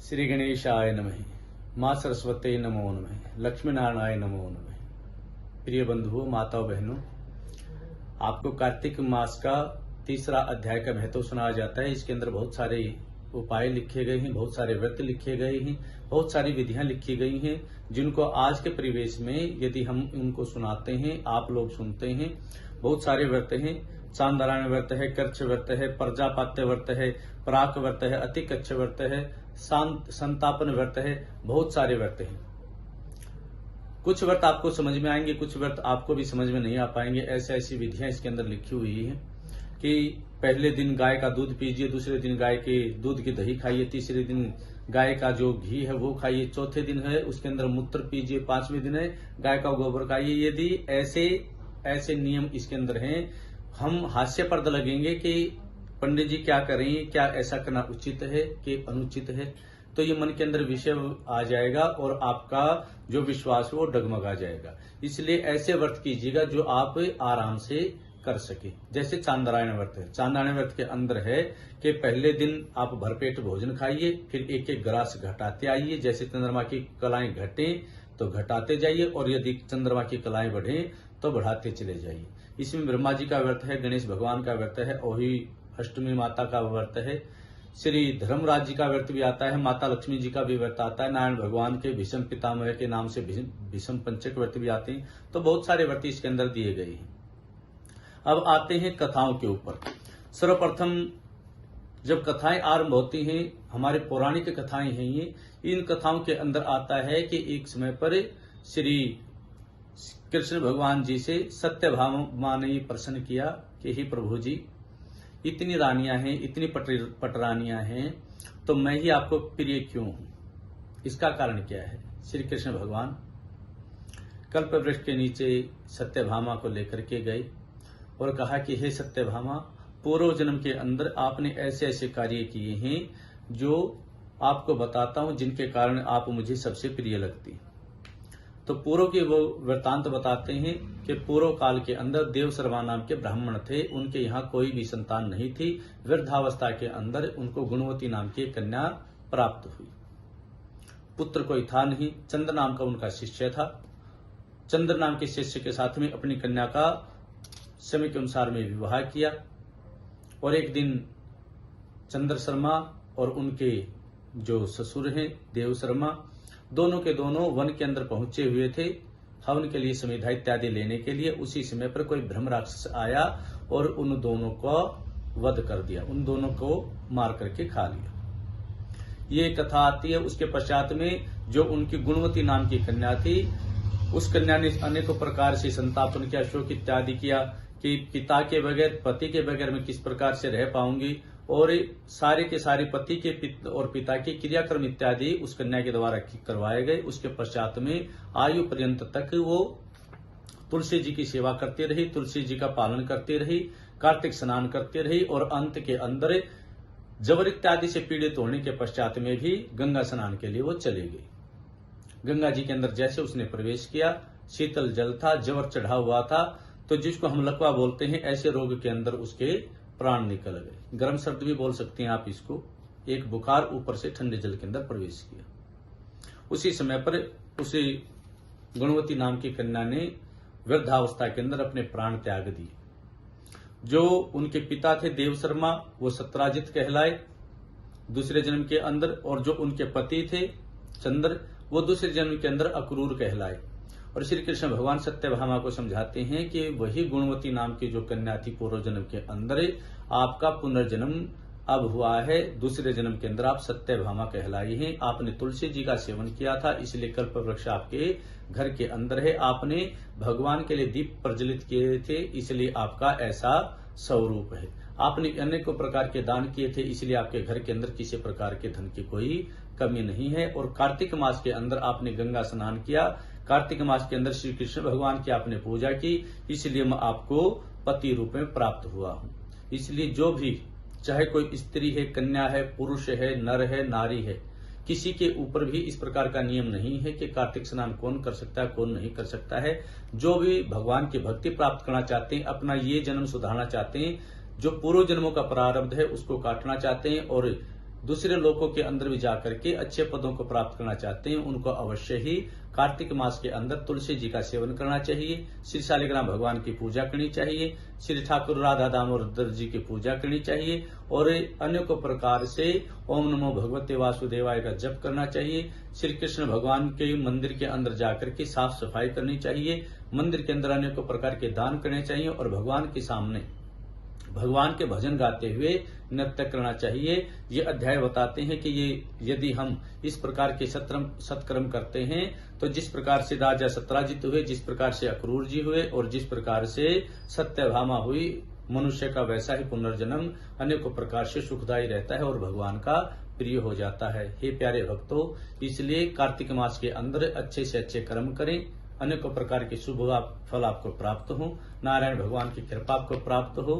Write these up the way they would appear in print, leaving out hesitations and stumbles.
श्री गणेशाय नमः। माँ सरस्वती नमो नमः। लक्ष्मी नारायण नमो नमः। प्रिय बंधुओं, माताओं, बहनों, आपको कार्तिक मास का तीसरा अध्याय का महत्व सुनाया जाता है। इसके अंदर बहुत सारे उपाय लिखे गए हैं, बहुत सारे व्रत लिखे गए हैं, बहुत सारी विधियां लिखी गई हैं, जिनको आज के परिवेश में यदि हम उनको सुनाते हैं, आप लोग सुनते हैं। बहुत सारे व्रत हैं। चांद्रायण व्रत है, कर्च व्रत है, प्रजापात्य व्रत है, पराक व्रत है, अतिकच्छ व्रत है, संतापन व्रत है, बहुत सारे व्रत हैं। कुछ व्रत आपको समझ में आएंगे, कुछ व्रत आपको भी समझ में नहीं आ पाएंगे। ऐसी विधियां इसके अंदर लिखी हुई है कि पहले दिन गाय का दूध पीजिए, दूसरे दिन गाय के दूध की दही खाइए, तीसरे दिन गाय का जो घी है वो खाइए, चौथे दिन है उसके अंदर मूत्र पीजिए, पांचवें दिन है गाय का गोबर खाइए। यदि ऐसे नियम इसके अंदर हैं, हम हास्यप्रद लगेंगे कि पंडित जी क्या करें, क्या ऐसा करना उचित है कि अनुचित है, तो ये मन के अंदर विषय आ जाएगा और आपका जो विश्वास है वो डगमगा जाएगा। इसलिए ऐसे व्रत कीजिएगा जो आप आराम से कर सके। जैसे चांद्रायण व्रत है। चांद्रायण व्रत के अंदर है कि पहले दिन आप भरपेट भोजन खाइए, फिर एक एक ग्रास घटाते आइए। जैसे चंद्रमा की कलाएं घटे तो घटाते जाइए, और यदि चंद्रमा की कलाएं बढ़े तो बढ़ाते चले जाइए। इसमें ब्रह्मा जी का व्रत है, गणेश भगवान का व्रत है, ओही अष्टमी माता का व्रत है, श्री धर्मराज जी का व्रत भी आता है, माता लक्ष्मी जी का भी व्रत आता है, नारायण भगवान के भीष्म पितामह के नाम से भीष्म पंचक व्रत भी आते हैं। तो बहुत सारे व्रत इसके अंदर दिए गए हैं। अब आते हैं कथाओं के ऊपर। सर्वप्रथम जब कथाएं आरंभ होती हैं, हमारे पौराणिक कथाएं हैं ये, इन कथाओं के अंदर आता है कि एक समय पर श्री कृष्ण भगवान जी से सत्यभामा ने प्रश्न किया कि हे प्रभु जी, इतनी रानियां हैं, इतनी पटरानियां हैं, तो मैं ही आपको प्रिय क्यों हूं? इसका कारण क्या है? श्री कृष्ण भगवान कल्प वृक्ष के नीचे सत्यभामा को लेकर के गए और कहा कि हे सत्यभामा, पूर्व जन्म के अंदर आपने ऐसे ऐसे कार्य किए हैं जो आपको बताता हूं, जिनके कारण आप मुझे सबसे प्रिय लगती। तो पूर्व के वो वृत्तांत बताते हैं कि पूर्व काल के अंदर देवशर्मा नाम के ब्राह्मण थे, उनके यहाँ कोई भी संतान नहीं थी। वृद्धावस्था के अंदर उनको गुणवती नाम की कन्या प्राप्त हुई। पुत्र कोई था नहीं। चंद्र नाम का उनका शिष्य था। चंद्र नाम के शिष्य के साथ में अपनी कन्या का समय के अनुसार में विवाह किया, और एक दिन चंद्र शर्मा और उनके जो ससुर हैं देव शर्मा, दोनों के दोनों वन के अंदर पहुंचे हुए थे हवन के लिए समिधा इत्यादि लेने के लिए। उसी समय पर कोई ब्रह्म राक्षस आया और उन दोनों को वध कर दिया, उन दोनों को मार करके खा लिया। ये कथा आती है। उसके पश्चात में जो उनकी गुणवती नाम की कन्या थी, उस कन्या ने अनेकों प्रकार से संतापन किया, शोक इत्यादि किया कि पिता के बगैर, पति के बगैर मैं किस प्रकार से रह पाऊंगी, और सारे के सारे पति के और पिता के क्रियाक्रम इत्यादि उस कन्या के द्वारा करवाए गए। उसके पश्चात में आयु पर्यंत तक वो तुलसी जी की सेवा करती रही, तुलसी जी का पालन करती रही, कार्तिक स्नान करती रही, और अंत के अंदर जबर इत्यादि से पीड़ित होने के पश्चात में भी गंगा स्नान के लिए वो चली गई। गंगा जी के अंदर जैसे उसने प्रवेश किया, शीतल जल था, जबर चढ़ा हुआ था, तो जिसको हम लकवा बोलते हैं, ऐसे रोग के अंदर उसके प्राण निकल गए। गर्म सर्द भी बोल सकते हैं आप इसको। एक बुखार ऊपर से ठंडे जल के अंदर प्रवेश किया। उसी समय पर उसी गुणवती नाम की कन्या ने वृद्धावस्था के अंदर अपने प्राण त्याग दिए। जो उनके पिता थे देव शर्मा, वो सत्राजित कहलाए दूसरे जन्म के अंदर, और जो उनके पति थे चंद्र, वो दूसरे जन्म के अंदर अक्रूर कहलाए। और श्री कृष्ण भगवान सत्यभामा को समझाते हैं कि वही गुणवती नाम की जो कन्या थी पूर्व जन्म के अंदर, आपका पुनर्जन्म अब हुआ है, दूसरे जन्म के अंदर आप सत्यभामा कहलाई हैं। आपने तुलसी जी का सेवन किया था, इसलिए कल्प वृक्ष आपके घर के अंदर है। आपने भगवान के लिए दीप प्रज्वलित किए थे, इसलिए आपका ऐसा स्वरूप है। आपने अनेकों प्रकार के दान किए थे, इसलिए आपके घर के अंदर किसी प्रकार के धन की कोई कमी नहीं है। और कार्तिक मास के अंदर आपने गंगा स्नान किया, कार्तिक मास के अंदर श्री कृष्ण भगवान की आपने पूजा की, इसलिए मैं आपको पति रूप में प्राप्त हुआ हूं। इसलिए जो भी, चाहे कोई स्त्री है, कन्या है, पुरुष है, नर है, नारी है, किसी के ऊपर भी इस प्रकार का नियम नहीं है कि कार्तिक स्नान कौन कर सकता है, कौन नहीं कर सकता है। जो भी भगवान की भक्ति प्राप्त करना चाहते हैं, अपना ये जन्म सुधारना चाहते हैं, जो पूर्व जन्मों का प्रारब्ध है उसको काटना चाहते हैं, और दूसरे लोगों के अंदर भी जाकर के अच्छे पदों को प्राप्त करना चाहते हैं, उनको अवश्य ही कार्तिक मास के अंदर तुलसी जी का सेवन करना चाहिए, श्री शालिग्राम भगवान की पूजा करनी चाहिए, श्री ठाकुर राधा दामोदर जी की पूजा करनी चाहिए और अनेकों प्रकार से ओम नमो भगवते वासुदेवाय का जप करना चाहिए। श्री कृष्ण भगवान के मंदिर के अंदर जाकर के साफ सफाई करनी चाहिए, मंदिर के अंदर अनेकों प्रकार के दान करने चाहिए और भगवान के सामने भगवान के भजन गाते हुए नृत्य करना चाहिए। ये अध्याय बताते हैं कि ये यदि हम इस प्रकार के सत्कर्म करते हैं तो जिस प्रकार से राजा सत्राजित हुए, जिस प्रकार से अक्रूर जी हुए और जिस प्रकार से सत्यभामा हुई, मनुष्य का वैसा ही पुनर्जन्म अनेकों प्रकार से सुखदायी रहता है और भगवान का प्रिय हो जाता है। हे प्यारे भक्तों, इसलिए कार्तिक मास के अंदर अच्छे से अच्छे कर्म करें, अनेकों प्रकार के शुभ फल आपको प्राप्त हो, नारायण भगवान की कृपा आपको प्राप्त हो।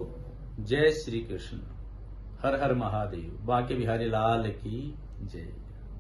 जय श्री कृष्ण। हर हर महादेव। बांके बिहारी लाल की जय।